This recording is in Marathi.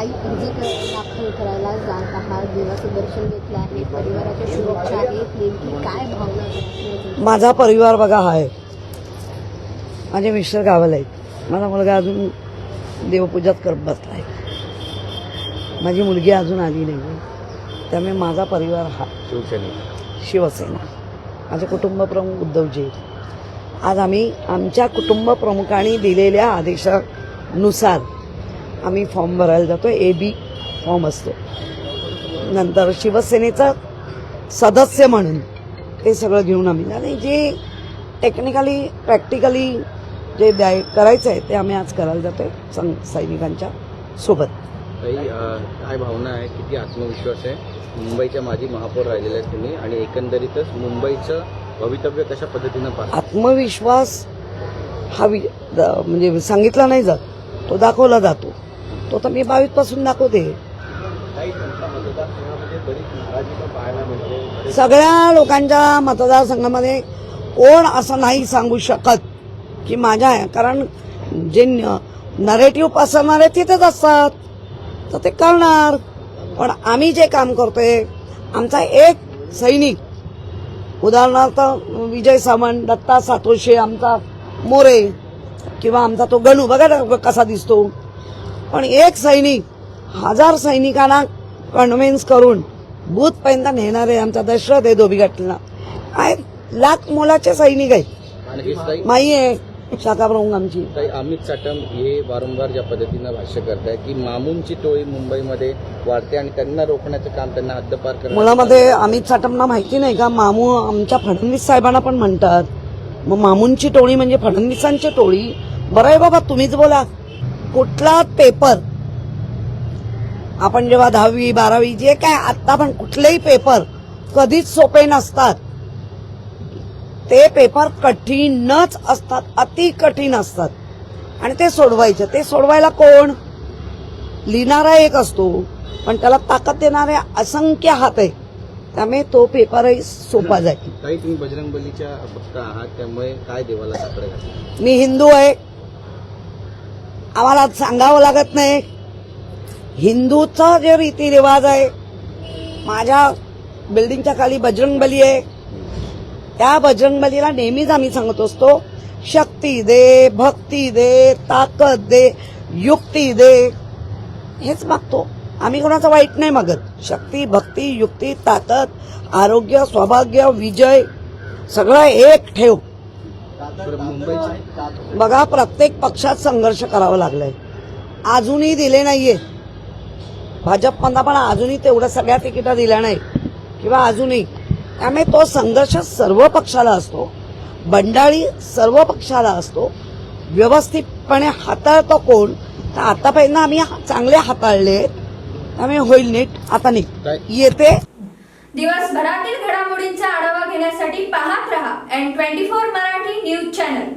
ताई दाखल करायला जात आहात, देवाचं दर्शन घेतलं आहे, परिवाराच्या शुभेच्छा आहेत, नेमकी काय भावना आहेत? माझा परिवार बघा आहे, माझे मिस्टर गावाला आहेत, माझा मुलगा अजून देवपूजात करत बसलाय, माझी मुलगी अजून आली नाही, त्यामुळे माझा परिवार हा शिवसेना, माझे कुटुंब प्रमुख उद्धवजी आहेत. आज आम्ही आमच्या कुटुंब प्रमुखांनी दिलेल्या आदेशानुसार आम्ही फॉर्म भरायला जातो. AB फॉर्म असतो. नंतर शिवसेनेचा सदस्य म्हणून ते सगळं घेऊन आम्ही आणि जे टेक्निकली प्रॅक्टिकली जे करायचं आहे ते आम्ही आज करायला जातोय सैनिकांच्या सोबत. काय भावना आहे, किती आत्मविश्वास आहे? मुंबईच्या माजी महापौर राहिलेले आहेत तुम्ही आणि एकंदरीतच मुंबईचं भवितव्य कशा पद्धतीनं पाहता? आत्मविश्वास हा म्हणजे सांगितला नाही जात, तो दाखवला जातो. तो तर मी 22 पासून दाखवते. सगळ्या लोकांच्या मतदारसंघामध्ये कोण असं नाही सांगू शकत की माझ्या आहे, कारण जे नरेटिव्ह पसरणारे तिथेच असतात, तर ते करणार. पण आम्ही जे काम करतोय, आमचा एक सैनिक, उदाहरणार्थ विजय सावंत, दत्ता सातोशे, आमचा मोरे किंवा आमचा तो गणू बघा कसा दिसतो, पण एक सैनिक 1000 सैनिकांना कन्व्हिन्स करून बूथपर्यंत नेणारे आमचा दशरथ आहे धोबीघाटला. काय लाख मोलाचे सैनिक आहेत. माई आहे शाखा प्रमुख आमची. अमित साटम हे वारंवार ज्या पद्धतीनं भाष्य करताय की मामूंची टोळी मुंबईमध्ये वाढते आणि त्यांना रोखण्याचं काम, त्यांना हद्दपार करण्याचं. मुळामध्ये अमित साटमना माहिती नाही का, मामू आमच्या फडणवीस साहेबांना पण म्हणतात. मग मामूंची टोळी म्हणजे फडणवीसांची टोळी. बरं आहे बाबा, तुम्हीच बोला. कुठला पेपर आपण जेव्हा 10वी 12वी जे काय आता पण कुठलेही पेपर कधीच सोपे नसतात. ते पेपर कठीणच असतात, अति कठीण असतात आणि ते सोडवायचे. ते सोडवायला कोण? लिहिणारा एक असतो, पण त्याला ताकद देणारे असंख्य हात आहे. त्यामुळे तो पेपरही सोपा जाईल. काही तुम्ही बजरंग बलीच्या भक्त आहात, त्यामुळे काय देवाला साकडे घातले? मी हिंदू आहे, आम्हाला सांगावं लागत नाही. हिंदूचा जे रीतिरिवाज आहे, माझ्या बिल्डिंगच्या खाली बजरंगबली आहे, त्या बजरंगबलीला नेहमीच आम्ही सांगत असतो, शक्ती दे, भक्ती दे, ताकद दे, युक्ती दे. हेच मागतो आम्ही, कोणाचं वाईट नाही मागत. शक्ती, भक्ती, युक्ती, ताकद, आरोग्य, सौभाग्य, विजय सगळं एक ठेव. बघा, प्रत्येक पक्षात संघर्ष करावा लागलाय, अजूनही दिले नाहीये. भाजपमधला पण अजूनही तेवढ्या सगळ्या तिकिटा दिल्या नाही किंवा अजूनही. त्यामुळे तो संघर्ष सर्व पक्षाला असतो, बंडाळी सर्व पक्षाला असतो. व्यवस्थितपणे हाताळतो कोण? तर आतापर्यंत आम्ही चांगले हाताळले, त्यामुळे होईल नीट. आता नीट येते. दिवसभरातील घडामोडींचा आढावा घेण्यासाठी पाहत रहा N24 मराठी न्यूज चॅनल.